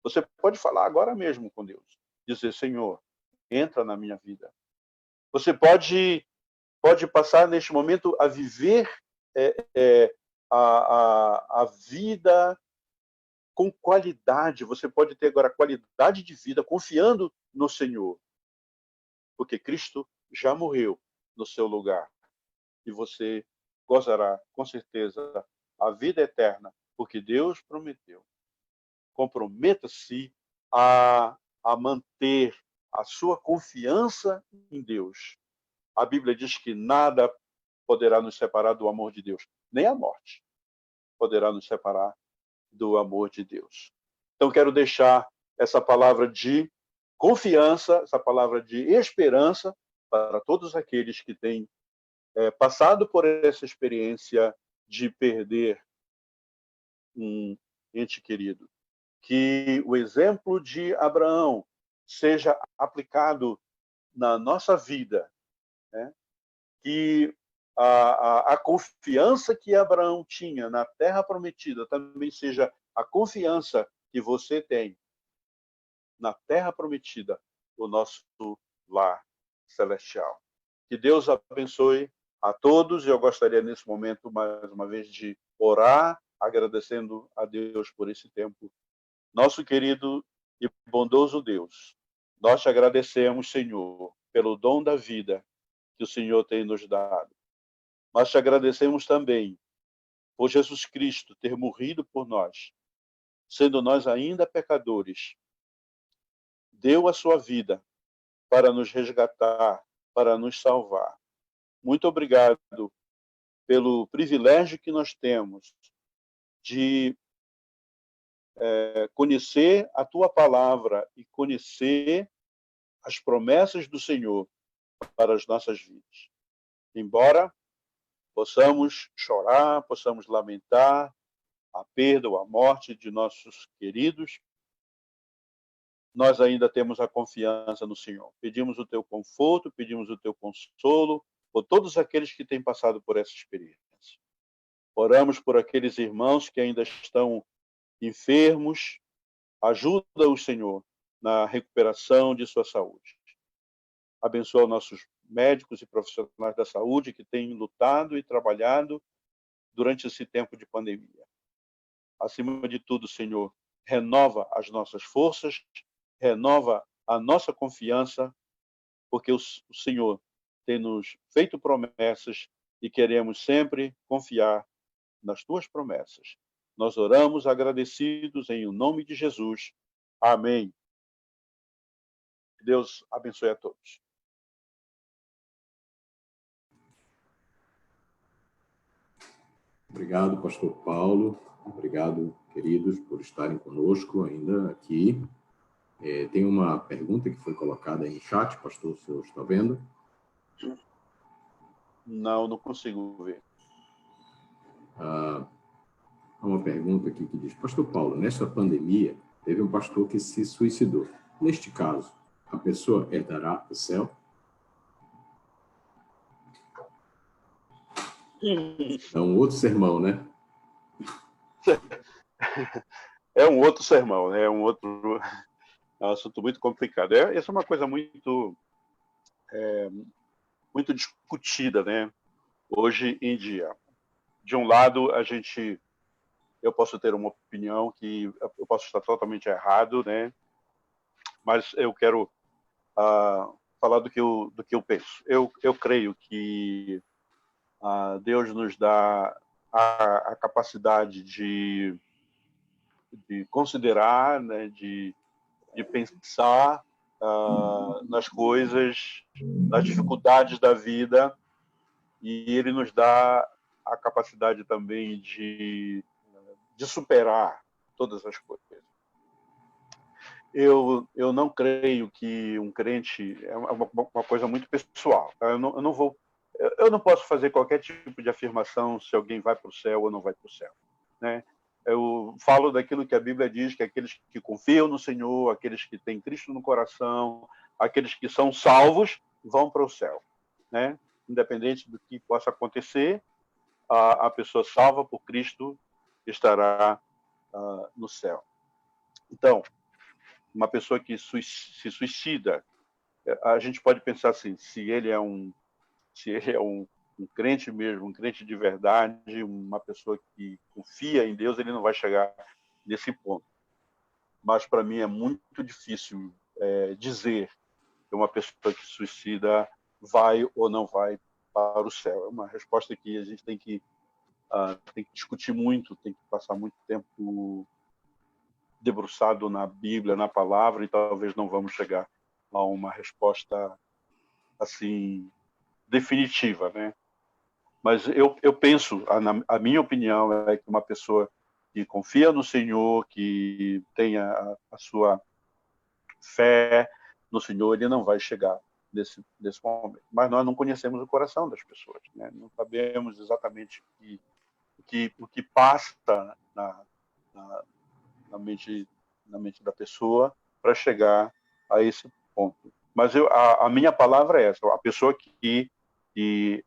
Você pode falar agora mesmo com Deus, dizer: Senhor, entra na minha vida. Você pode passar neste momento a viver a vida com qualidade. Você pode ter agora qualidade de vida confiando no Senhor, porque Cristo já morreu no seu lugar e você gozará com certeza a vida eterna, porque Deus prometeu. Comprometa-se a manter a sua confiança em Deus. A Bíblia diz que nada poderá nos separar do amor de Deus, nem a morte poderá nos separar do amor de Deus. Então, quero deixar essa palavra de confiança, essa palavra de esperança para todos aqueles que têm passado por essa experiência de perder um ente querido. Que o exemplo de Abraão seja aplicado na nossa vida, né? Que a confiança que Abraão tinha na terra prometida também seja a confiança que você tem na terra prometida, o nosso lar celestial. Que Deus abençoe a todos. Eu gostaria nesse momento, mais uma vez, de orar, agradecendo a Deus por esse tempo. Nosso querido e bondoso Deus, nós te agradecemos, Senhor, pelo dom da vida que o Senhor tem nos dado. Nós te agradecemos também por Jesus Cristo ter morrido por nós, sendo nós ainda pecadores. Deu a sua vida para nos resgatar para nos salvar. Muito obrigado pelo privilégio que nós temos de conhecer a Tua palavra e conhecer as promessas do Senhor para as nossas vidas. Embora possamos chorar, possamos lamentar a perda ou a morte de nossos queridos, nós ainda temos a confiança no Senhor. Pedimos o Teu conforto, pedimos o Teu consolo por todos aqueles que têm passado por essa experiência. Oramos por aqueles irmãos que ainda estão enfermos. Ajuda-os, Senhor, na recuperação de sua saúde. Abençoa nossos médicos e profissionais da saúde que têm lutado e trabalhado durante esse tempo de pandemia. Acima de tudo, Senhor, renova as nossas forças, renova a nossa confiança, porque o Senhor tem nos feito promessas e queremos sempre confiar nas Tuas promessas. Nós oramos agradecidos em nome de Jesus. Amém. Deus abençoe a todos. Obrigado, pastor Paulo. Obrigado, queridos, por estarem conosco ainda aqui. Tem uma pergunta que foi colocada em chat, pastor, o senhor está vendo? Não consigo ver. Há uma pergunta aqui que diz: pastor Paulo, nesta pandemia, teve um pastor que se suicidou. Neste caso, a pessoa herdará o céu? É um outro sermão, né? É um outro sermão, né? É um assunto muito complicado. Essa é uma coisa muito discutida, né? Hoje em dia. De um lado, eu posso ter uma opinião que eu posso estar totalmente errado, né? Mas eu quero falar do que eu penso. Eu creio que Deus nos dá a capacidade de considerar, né, de pensar nas coisas, nas dificuldades da vida, e Ele nos dá a capacidade também de superar todas as coisas. Eu não creio que um crente é uma coisa muito pessoal. Tá? Eu não posso fazer qualquer tipo de afirmação se alguém vai para o céu ou não vai para o céu, né? Eu falo daquilo que a Bíblia diz, que aqueles que confiam no Senhor, aqueles que têm Cristo no coração, aqueles que são salvos, vão para o céu, né? Independente do que possa acontecer, a pessoa salva por Cristo estará no céu. Então, uma pessoa que se suicida, a gente pode pensar assim: se ele é um crente mesmo, um crente de verdade, uma pessoa que confia em Deus, ele não vai chegar nesse ponto. Mas para mim é muito difícil dizer que uma pessoa que se suicida vai ou não vai para o céu. É uma resposta que a gente tem que discutir muito, tem que passar muito tempo debruçado na Bíblia, na palavra, e talvez não vamos chegar a uma resposta assim definitiva, né? Mas eu penso, a minha opinião é que uma pessoa que confia no Senhor, que tenha a sua fé no Senhor, ele não vai chegar nesse momento. Mas nós não conhecemos o coração das pessoas, né? Não sabemos exatamente o que passa na mente da pessoa para chegar a esse ponto. Mas a minha palavra é essa: a pessoa que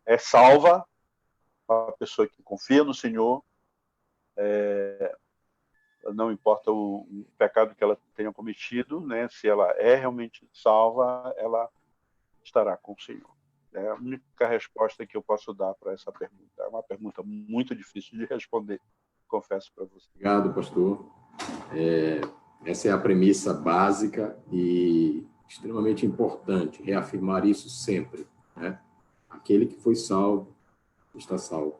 é salva, a pessoa que confia no Senhor, não importa o pecado que ela tenha cometido, né? Se ela é realmente salva, ela estará com o Senhor. É a única resposta que eu posso dar para essa pergunta. É uma pergunta muito difícil de responder, confesso para você. Obrigado, pastor. Essa é a premissa básica e extremamente importante, reafirmar isso sempre, né? Aquele que foi salvo, está salvo.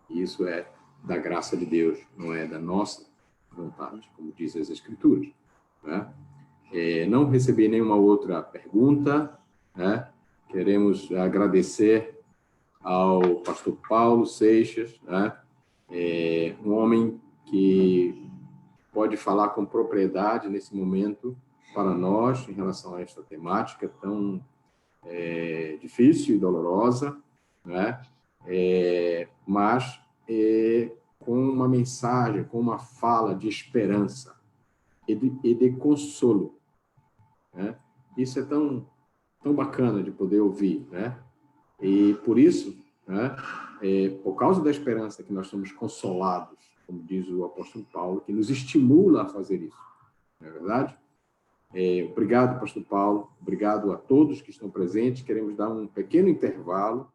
Isso é da graça de Deus, não é da nossa vontade, como dizem as Escrituras, né? Não recebi nenhuma outra pergunta, né? queremos agradecer ao pastor Paulo Seixas, né? Um homem que pode falar com propriedade nesse momento para nós em relação a esta temática tão difícil e dolorosa, né? Mas com uma mensagem, com uma fala de esperança e de consolo, né? Isso é tão bacana de poder ouvir, né? E por isso, né, por causa da esperança que nós somos consolados, como diz o apóstolo Paulo, que nos estimula a fazer isso, não é verdade? Obrigado, pastor Paulo, obrigado a todos que estão presentes. Queremos dar um pequeno intervalo